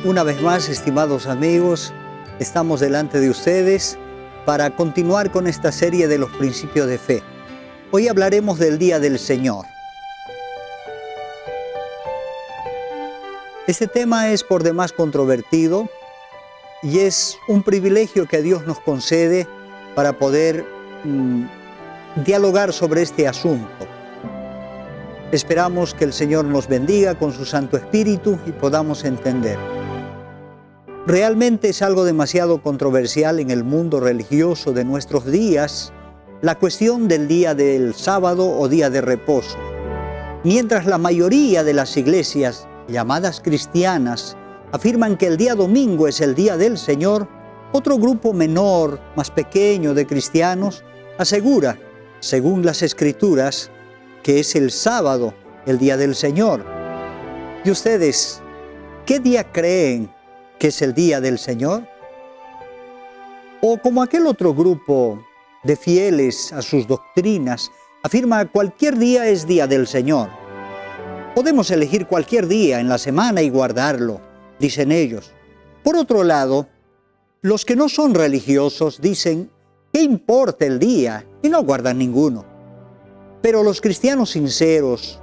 Una vez más, estimados amigos, estamos delante de ustedes para continuar con esta serie de los principios de fe. Hoy hablaremos del Día del Señor. Este tema es por demás controvertido y es un privilegio que Dios nos concede para poder dialogar sobre este asunto. Esperamos que el Señor nos bendiga con su Santo Espíritu y podamos entender. Realmente es algo demasiado controversial en el mundo religioso de nuestros días la cuestión del día del sábado o día de reposo. Mientras la mayoría de las iglesias llamadas cristianas afirman que el día domingo es el día del Señor, otro grupo menor, más pequeño de cristianos asegura, según las Escrituras, que es el sábado, el día del Señor. ¿Y ustedes qué día creen que es el día del Señor? O como aquel otro grupo de fieles a sus doctrinas afirma cualquier día es día del Señor. Podemos elegir cualquier día en la semana y guardarlo, dicen ellos. Por otro lado, los que no son religiosos dicen, ¿qué importa el día? Y no guardan ninguno. Pero los cristianos sinceros,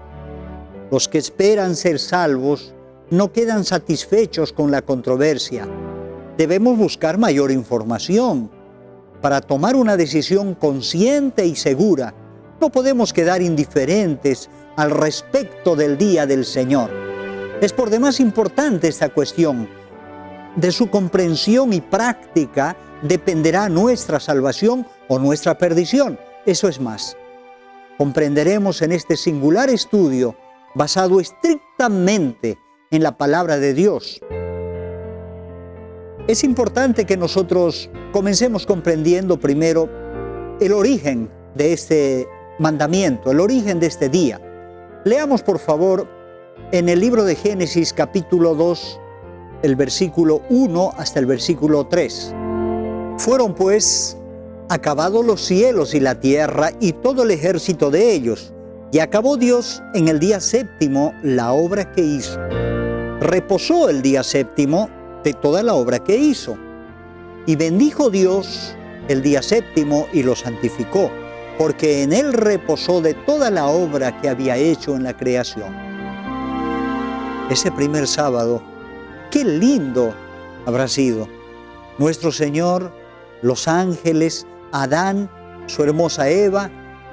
los que esperan ser salvos, no quedan satisfechos con la controversia. Debemos buscar mayor información para tomar una decisión consciente y segura. No podemos quedar indiferentes al respecto del día del Señor. Es por demás importante esta cuestión. De su comprensión y práctica dependerá nuestra salvación o nuestra perdición. Eso es más. Comprenderemos en este singular estudio, basado estrictamente en la palabra de Dios. Es importante que nosotros comencemos comprendiendo primero el origen de este mandamiento, el origen de este día. Leamos por favor en el libro de Génesis capítulo 2, el versículo 1 hasta el versículo 3. Fueron pues acabados los cielos y la tierra y todo el ejército de ellos, y acabó Dios en el día séptimo la obra que hizo. Reposó el día séptimo de toda la obra que hizo. Y bendijo Dios el día séptimo y lo santificó, porque en él reposó de toda la obra que había hecho en la creación. Ese primer sábado, qué lindo habrá sido. Nuestro Señor, los ángeles, Adán, su hermosa Eva,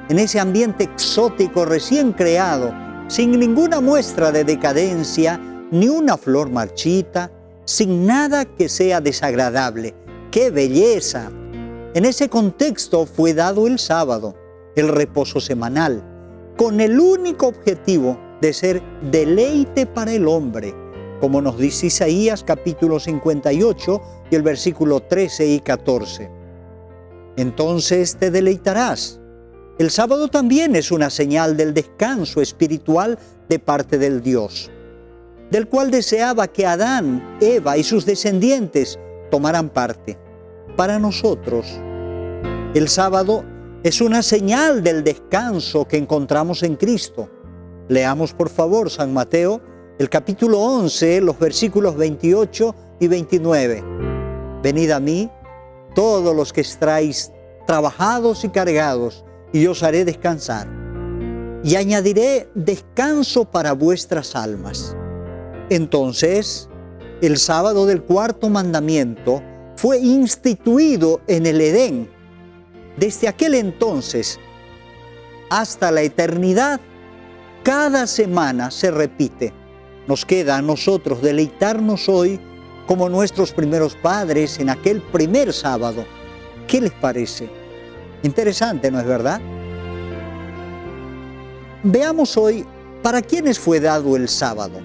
en ese ambiente exótico recién creado, sin ninguna muestra de decadencia, ni una flor marchita, sin nada que sea desagradable. ¡Qué belleza! En ese contexto fue dado el sábado, el reposo semanal, con el único objetivo de ser deleite para el hombre, como nos dice Isaías capítulo 58 y el versículo 13 y 14. Entonces te deleitarás. El sábado también es una señal del descanso espiritual de parte del Dios, del cual deseaba que Adán, Eva y sus descendientes tomaran parte. Para nosotros, el sábado es una señal del descanso que encontramos en Cristo. Leamos por favor San Mateo, el capítulo 11, los versículos 28 y 29. Venid a mí, todos los que estáis trabajados y cargados, y yo os haré descansar. Y añadiré descanso para vuestras almas. Entonces, el sábado del cuarto mandamiento fue instituido en el Edén. Desde aquel entonces hasta la eternidad, cada semana se repite. Nos queda a nosotros deleitarnos hoy como nuestros primeros padres en aquel primer sábado. ¿Qué les parece? Interesante, ¿no es verdad? Veamos hoy para quiénes fue dado el sábado.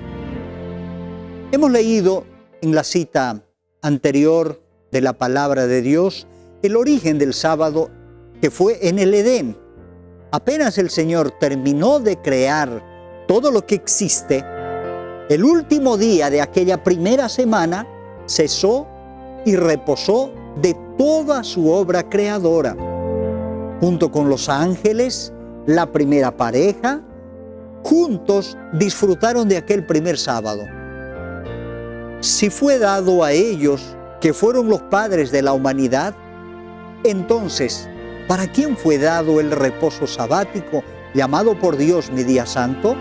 Hemos leído en la cita anterior de la palabra de Dios el origen del sábado que fue en el Edén. Apenas el Señor terminó de crear todo lo que existe, el último día de aquella primera semana cesó y reposó de toda su obra creadora. Junto con los ángeles, la primera pareja, juntos disfrutaron de aquel primer sábado. Si fue dado a ellos, que fueron los padres de la humanidad, entonces, ¿para quién fue dado el reposo sabático, llamado por Dios mi día santo?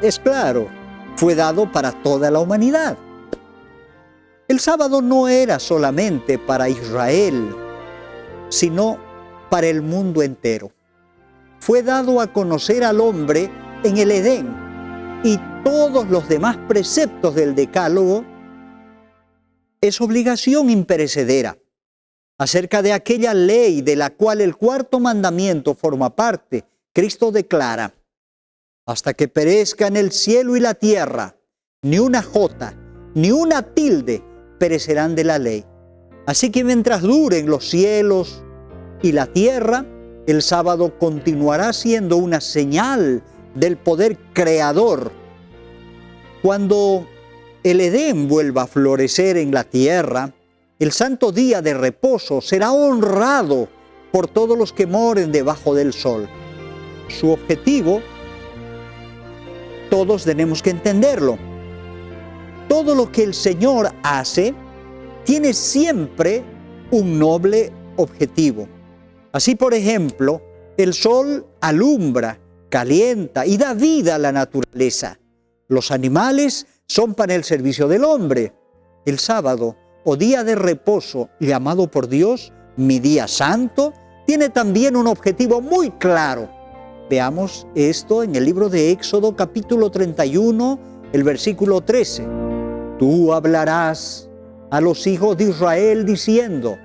Es claro, fue dado para toda la humanidad. El sábado no era solamente para Israel, sino para el mundo entero. Fue dado a conocer al hombre en el Edén, y todos los demás preceptos del Decálogo es obligación imperecedera. Acerca de aquella ley de la cual el cuarto mandamiento forma parte, Cristo declara: hasta que perezcan el cielo y la tierra, ni una jota, ni una tilde perecerán de la ley. Así que mientras duren los cielos y la tierra, el sábado continuará siendo una señal del poder creador. Cuando el Edén vuelva a florecer en la tierra, el santo día de reposo será honrado por todos los que moren debajo del sol. Su objetivo, todos tenemos que entenderlo. Todo lo que el Señor hace tiene siempre un noble objetivo. Así, por ejemplo, el sol alumbra, calienta y da vida a la naturaleza. Los animales son para el servicio del hombre. El sábado, o día de reposo, llamado por Dios mi día santo, tiene también un objetivo muy claro. Veamos esto en el libro de Éxodo, capítulo 31, el versículo 13. Tú hablarás a los hijos de Israel diciendo: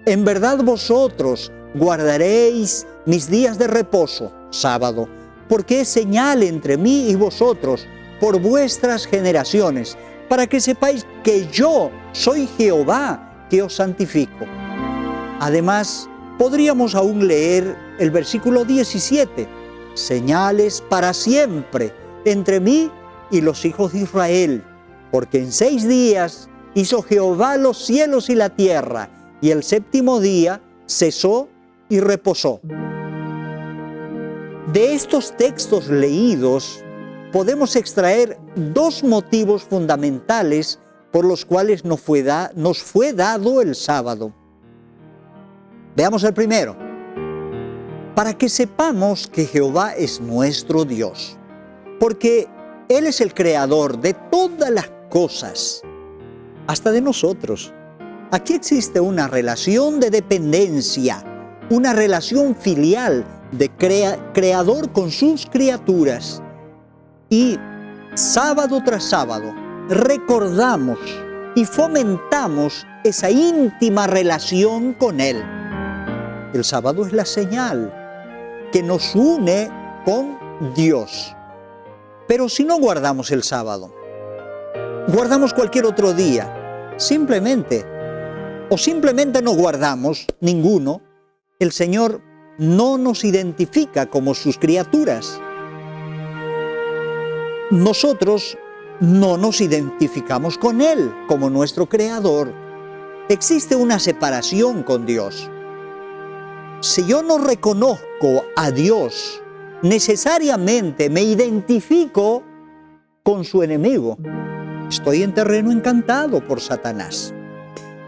en verdad vosotros guardaréis mis días de reposo, sábado, porque es señal entre mí y vosotros por vuestras generaciones, para que sepáis que yo soy Jehová que os santifico. Además, podríamos aún leer el versículo 17, señales para siempre entre mí y los hijos de Israel, porque en 6 días hizo Jehová los cielos y la tierra, y el séptimo día cesó y reposó. De estos textos leídos podemos extraer 2 motivos fundamentales por los cuales nos fue dado el sábado. Veamos el primero. Para que sepamos que Jehová es nuestro Dios, porque Él es el creador de todas las cosas, hasta de nosotros. Aquí existe una relación de dependencia, una relación filial de creador con sus criaturas. Y sábado tras sábado recordamos y fomentamos esa íntima relación con Él. El sábado es la señal que nos une con Dios. Pero si no guardamos el sábado, guardamos cualquier otro día, simplemente no guardamos ninguno, el Señor no nos identifica como sus criaturas. Nosotros no nos identificamos con Él como nuestro creador. Existe una separación con Dios. Si yo no reconozco a Dios, necesariamente me identifico con su enemigo. Estoy en terreno encantado por Satanás.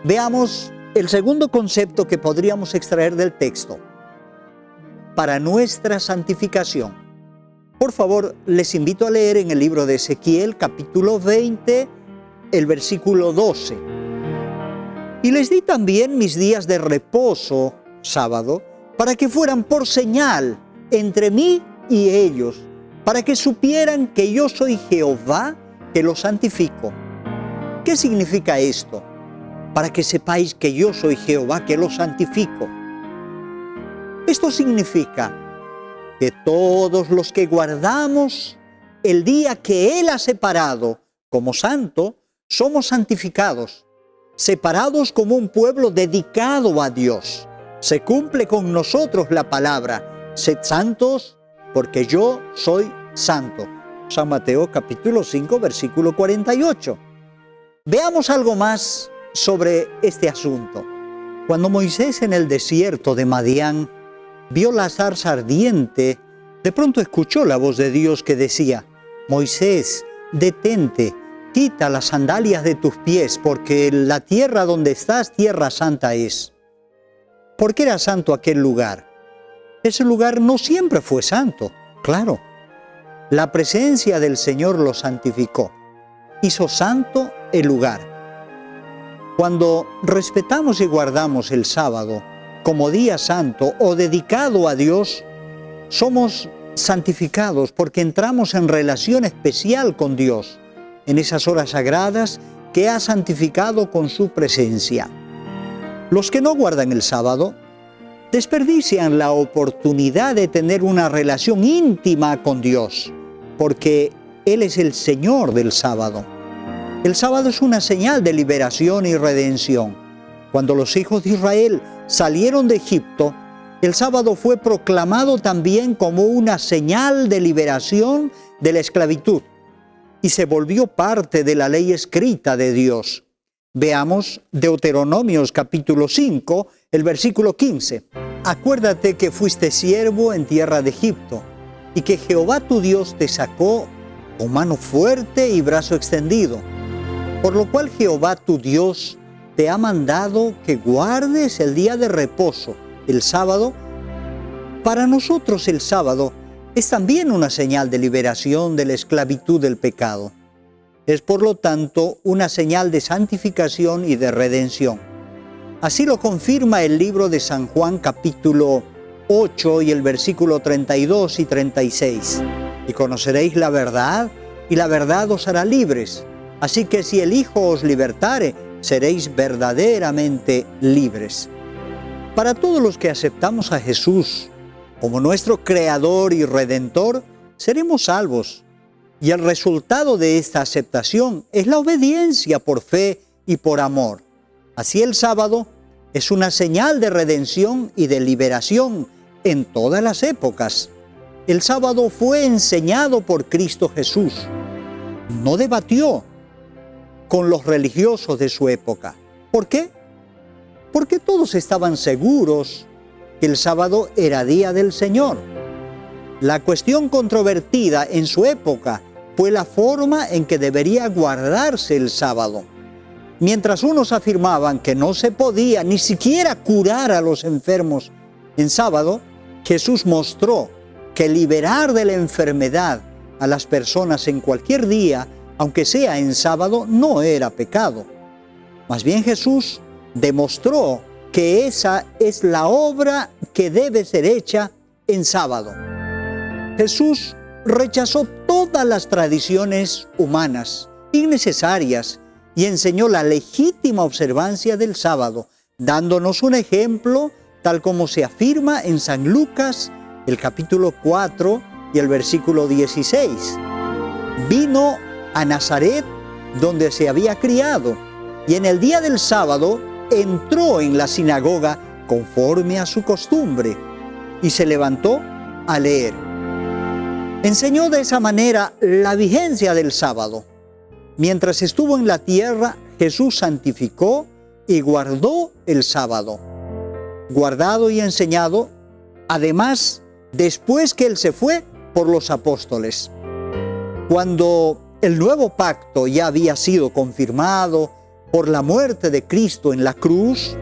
Veamos el segundo concepto que podríamos extraer del texto. Para nuestra santificación. Por favor, les invito a leer en el libro de Ezequiel, capítulo 20, el versículo 12. Y les di también mis días de reposo, sábado, para que fueran por señal entre mí y ellos, para que supieran que yo soy Jehová que los santifico. ¿Qué significa esto? Para que sepáis que yo soy Jehová que los santifico. Esto significa que todos los que guardamos el día que Él ha separado como santo, somos santificados, separados como un pueblo dedicado a Dios. Se cumple con nosotros la palabra: sed santos, porque yo soy santo. San Mateo capítulo 5, versículo 48. Veamos algo más sobre este asunto. Cuando Moisés en el desierto de Madián vio la zarza ardiente, de pronto escuchó la voz de Dios que decía: Moisés, detente, quita las sandalias de tus pies, porque la tierra donde estás, tierra santa es. ¿Por qué era santo aquel lugar? Ese lugar no siempre fue santo, claro. La presencia del Señor lo santificó, hizo santo el lugar. Cuando respetamos y guardamos el sábado como día santo o dedicado a Dios, somos santificados porque entramos en relación especial con Dios en esas horas sagradas que ha santificado con su presencia. Los que no guardan el sábado desperdician la oportunidad de tener una relación íntima con Dios, porque Él es el Señor del sábado. El sábado es una señal de liberación y redención. Cuando los hijos de Israel salieron de Egipto, el sábado fue proclamado también como una señal de liberación de la esclavitud y se volvió parte de la ley escrita de Dios. Veamos Deuteronomios capítulo 5, el versículo 15. Acuérdate que fuiste siervo en tierra de Egipto y que Jehová tu Dios te sacó con mano fuerte y brazo extendido. Por lo cual Jehová tu Dios te ha mandado que guardes el día de reposo, el sábado. Para nosotros el sábado es también una señal de liberación de la esclavitud del pecado. Es por lo tanto una señal de santificación y de redención. Así lo confirma el libro de San Juan capítulo 8 y el versículo 32 y 36. Y conoceréis la verdad, y la verdad os hará libres. Así que si el Hijo os libertare, seréis verdaderamente libres. Para todos los que aceptamos a Jesús como nuestro Creador y Redentor, seremos salvos. Y el resultado de esta aceptación es la obediencia por fe y por amor. Así el sábado es una señal de redención y de liberación en todas las épocas. El sábado fue enseñado por Cristo Jesús. No debatió con los religiosos de su época. ¿Por qué? Porque todos estaban seguros que el sábado era día del Señor. La cuestión controvertida en su época fue la forma en que debería guardarse el sábado. Mientras unos afirmaban que no se podía ni siquiera curar a los enfermos en sábado, Jesús mostró que liberar de la enfermedad a las personas en cualquier día, aunque sea en sábado, no era pecado. Más bien Jesús demostró que esa es la obra que debe ser hecha en sábado. Jesús rechazó todas las tradiciones humanas innecesarias y enseñó la legítima observancia del sábado, dándonos un ejemplo tal como se afirma en San Lucas, el capítulo 4 y el versículo 16. Vino a Nazaret, donde se había criado, y en el día del sábado entró en la sinagoga conforme a su costumbre, y se levantó a leer. Enseñó de esa manera la vigencia del sábado. Mientras estuvo en la tierra, Jesús santificó y guardó el sábado. Guardado y enseñado, además, después que Él se fue por los apóstoles. Cuando el nuevo pacto ya había sido confirmado por la muerte de Cristo en la cruz,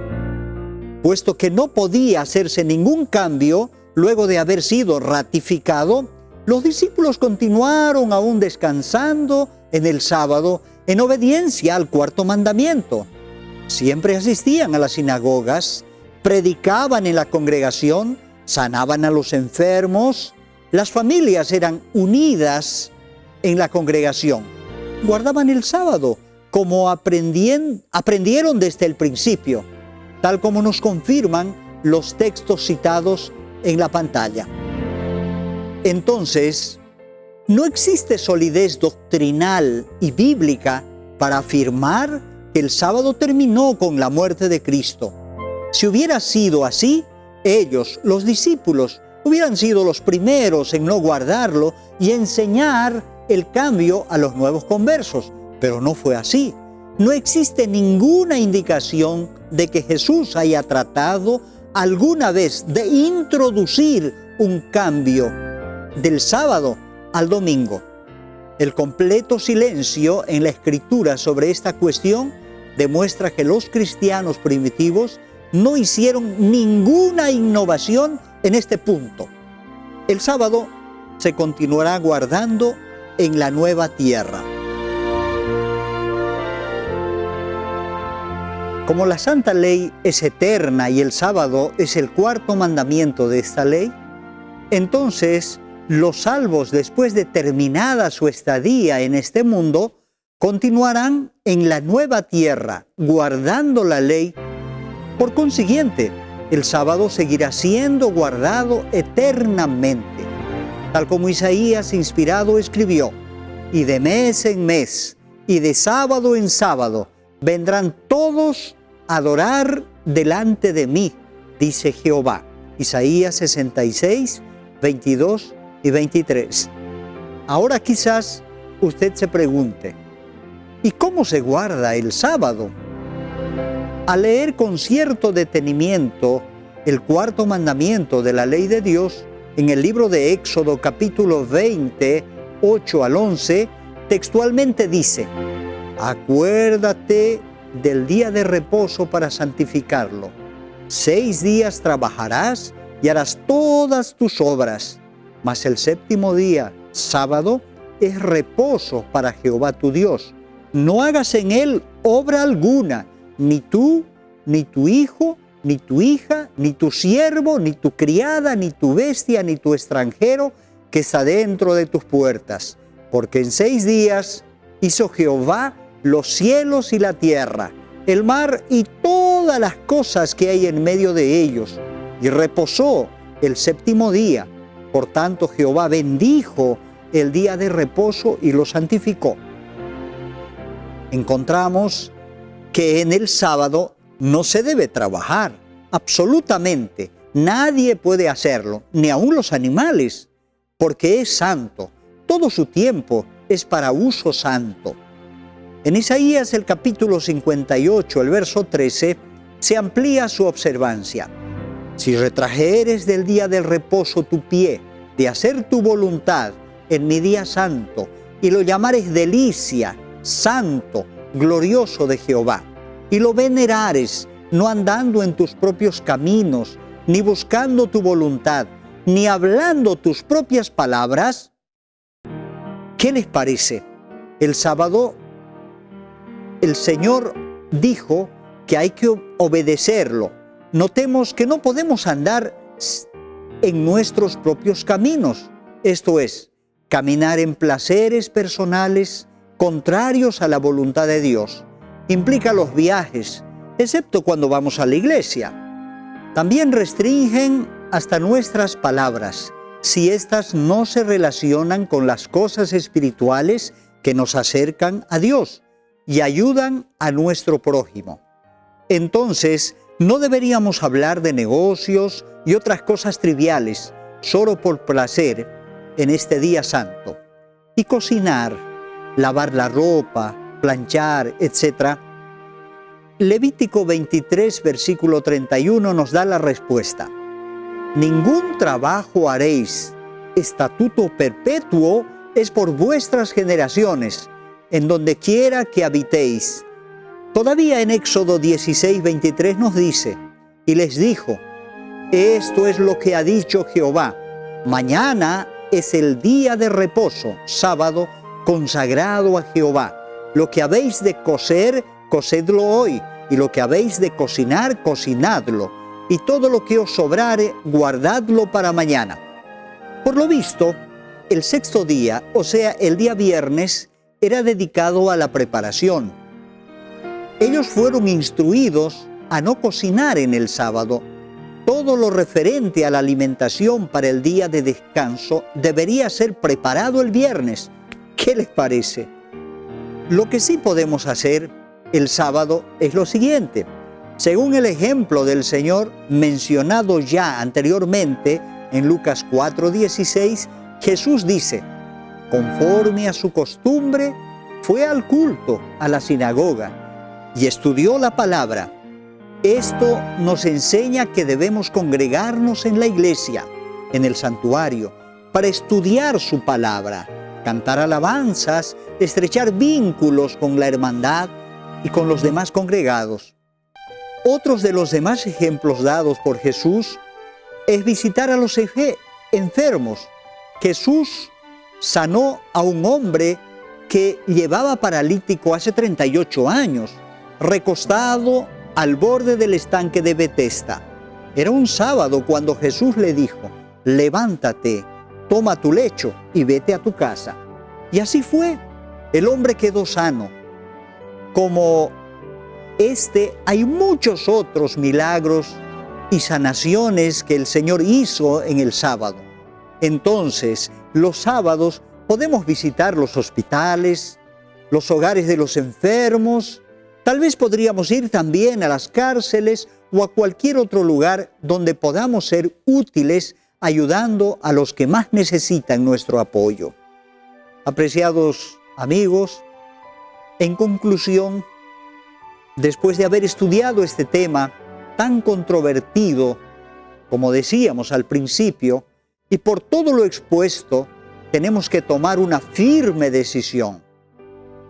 puesto que no podía hacerse ningún cambio luego de haber sido ratificado, los discípulos continuaron aún descansando en el sábado en obediencia al cuarto mandamiento. Siempre asistían a las sinagogas, predicaban en la congregación, sanaban a los enfermos, las familias eran unidas en la congregación, guardaban el sábado como aprendieron desde el principio, tal como nos confirman los textos citados en la pantalla. Entonces, no existe solidez doctrinal y bíblica para afirmar que el sábado terminó con la muerte de Cristo. Si hubiera sido así, ellos, los discípulos, hubieran sido los primeros en no guardarlo y enseñar el cambio a los nuevos conversos. Pero no fue así. No existe ninguna indicación de que Jesús haya tratado alguna vez de introducir un cambio del sábado al domingo. El completo silencio en la Escritura sobre esta cuestión demuestra que los cristianos primitivos no hicieron ninguna innovación en este punto. El sábado se continuará guardando en la nueva tierra. Como la Santa Ley es eterna y el sábado es el cuarto mandamiento de esta ley, entonces los salvos, después de terminada su estadía en este mundo, continuarán en la nueva tierra, guardando la ley. Por consiguiente, el sábado seguirá siendo guardado eternamente, tal como Isaías inspirado escribió: y de mes en mes, y de sábado en sábado, vendrán todos a adorar delante de mí, dice Jehová. Isaías 66, 22 y 23. Ahora quizás usted se pregunte, ¿y cómo se guarda el sábado? Al leer con cierto detenimiento el cuarto mandamiento de la ley de Dios, en el libro de Éxodo capítulo 20, 8 al 11, textualmente dice: acuérdate del día de reposo para santificarlo. 6 días trabajarás y harás todas tus obras, mas el séptimo día, sábado, es reposo para Jehová tu Dios. No hagas en él obra alguna, ni tú, ni tu hijo, ni tu hija, ni tu siervo, ni tu criada, ni tu bestia, ni tu extranjero que está dentro de tus puertas. Porque en 6 días hizo Jehová los cielos y la tierra, el mar y todas las cosas que hay en medio de ellos, y reposó el séptimo día. Por tanto, Jehová bendijo el día de reposo y lo santificó. Encontramos que en el sábado no se debe trabajar, absolutamente. Nadie puede hacerlo, ni aun los animales, porque es santo. Todo su tiempo es para uso santo. En Isaías el capítulo 58, el verso 13, se amplía su observancia. Si retrajeres del día del reposo tu pie, de hacer tu voluntad en mi día santo, y lo llamares delicia, santo, glorioso de Jehová, y lo venerares, no andando en tus propios caminos, ni buscando tu voluntad, ni hablando tus propias palabras, ¿qué les parece? El sábado, el Señor dijo que hay que obedecerlo. Notemos que no podemos andar en nuestros propios caminos, esto es, caminar en placeres personales contrarios a la voluntad de Dios. Implica los viajes, excepto cuando vamos a la iglesia. También restringen hasta nuestras palabras, si éstas no se relacionan con las cosas espirituales que nos acercan a Dios y ayudan a nuestro prójimo. Entonces, no deberíamos hablar de negocios y otras cosas triviales, solo por placer, en este día santo. Y cocinar, lavar la ropa, planchar, etc. Levítico 23, versículo 31 nos da la respuesta. Ningún trabajo haréis, estatuto perpetuo es por vuestras generaciones, en donde quiera que habitéis. Todavía en Éxodo 16, 23 nos dice, y les dijo, esto es lo que ha dicho Jehová, mañana es el día de reposo, sábado, consagrado a Jehová. Lo que habéis de cocer, cocedlo hoy, y lo que habéis de cocinar, cocinadlo, y todo lo que os sobrare, guardadlo para mañana. Por lo visto, el sexto día, o sea, el día viernes, era dedicado a la preparación. Ellos fueron instruidos a no cocinar en el sábado. Todo lo referente a la alimentación para el día de descanso debería ser preparado el viernes. ¿Qué les parece? Lo que sí podemos hacer el sábado es lo siguiente. Según el ejemplo del Señor mencionado ya anteriormente en Lucas 4:16, Jesús dice, conforme a su costumbre, fue al culto, a la sinagoga, y estudió la palabra. Esto nos enseña que debemos congregarnos en la iglesia, en el santuario, para estudiar su palabra, cantar alabanzas, estrechar vínculos con la hermandad y con los demás congregados. Otros de los demás ejemplos dados por Jesús es visitar a los enfermos. Jesús sanó a un hombre que llevaba paralítico hace 38 años, recostado al borde del estanque de Betesda. Era un sábado cuando Jesús le dijo: levántate, toma tu lecho y vete a tu casa. Y así fue. El hombre quedó sano. Como hay muchos otros milagros y sanaciones que el Señor hizo en el sábado. Entonces, los sábados podemos visitar los hospitales, los hogares de los enfermos. Tal vez podríamos ir también a las cárceles o a cualquier otro lugar donde podamos ser útiles ayudando a los que más necesitan nuestro apoyo. Apreciados amigos, en conclusión, después de haber estudiado este tema tan controvertido, como decíamos al principio, y por todo lo expuesto, tenemos que tomar una firme decisión.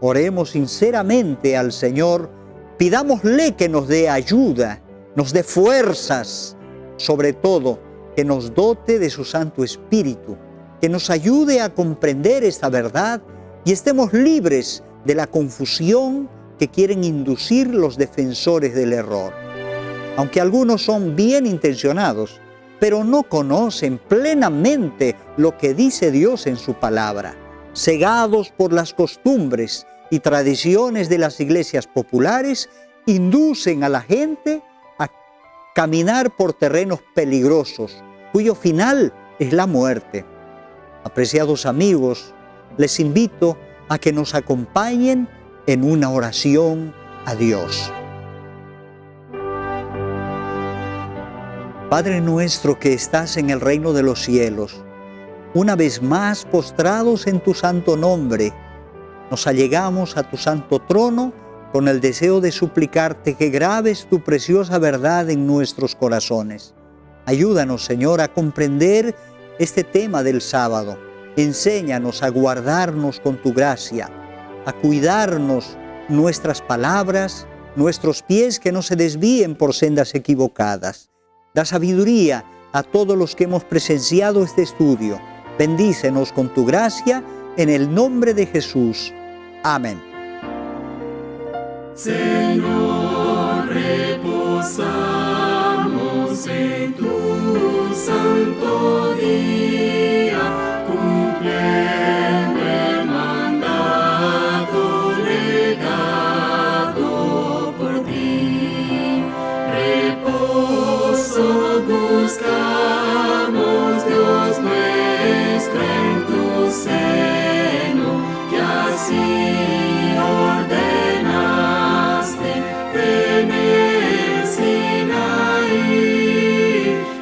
Oremos sinceramente al Señor, pidámosle que nos dé ayuda, nos dé fuerzas, sobre todo que nos dote de su Santo Espíritu, que nos ayude a comprender esta verdad y estemos libres de la confusión que quieren inducir los defensores del error. Aunque algunos son bien intencionados, pero no conocen plenamente lo que dice Dios en su palabra, cegados por las costumbres y tradiciones de las iglesias populares, inducen a la gente a caminar por terrenos peligrosos, cuyo final es la muerte. Apreciados amigos, les invito a que nos acompañen en una oración a Dios. Padre nuestro que estás en el reino de los cielos, una vez más postrados en tu santo nombre, nos allegamos a tu santo trono con el deseo de suplicarte que grabes tu preciosa verdad en nuestros corazones. Ayúdanos, Señor, a comprender este tema del sábado. Enséñanos a guardarnos con tu gracia, a cuidarnos nuestras palabras, nuestros pies que no se desvíen por sendas equivocadas. Da sabiduría a todos los que hemos presenciado este estudio. Bendícenos con tu gracia, en el nombre de Jesús. Amén. Señor, reposamos en tu santo día, cumpliendo el mandato legado por ti. Reposo buscamos, Dios nuestro, en tu seno, que así ordenaste en el Sinaí,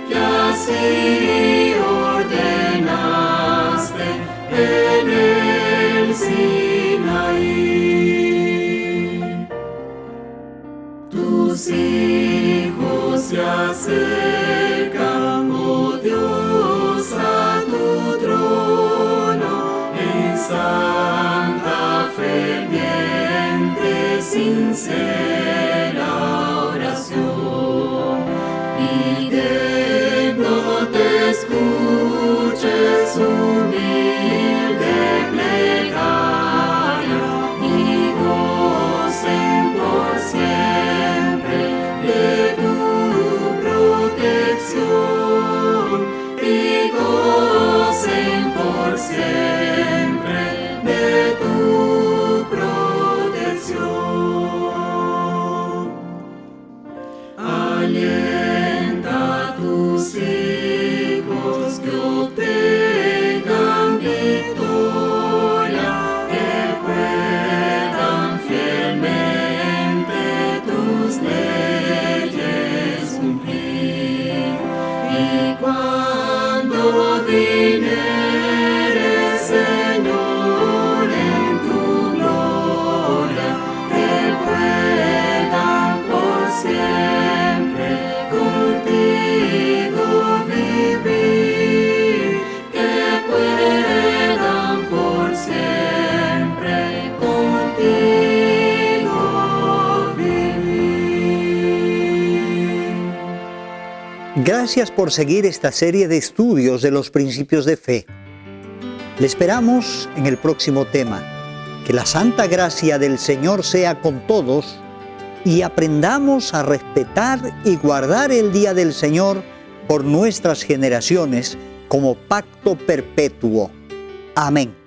que así ordenaste en el Sinaí. Tus hijos se acercan, oh Dios, a tu trono, en santa, ferviente, sincera oración, pidiendo te escuches humilde plegaria y gocen por siempre de tu protección, y gocen por siempre de tu protección. Alienta a tus hijos que obtengan victoria, que puedan fielmente tus leyes cumplir. Y cuando vinieres Gracias por seguir esta serie de estudios de los principios de fe. Le esperamos en el próximo tema. Que la santa gracia del Señor sea con todos y aprendamos a respetar y guardar el día del Señor por nuestras generaciones como pacto perpetuo. Amén.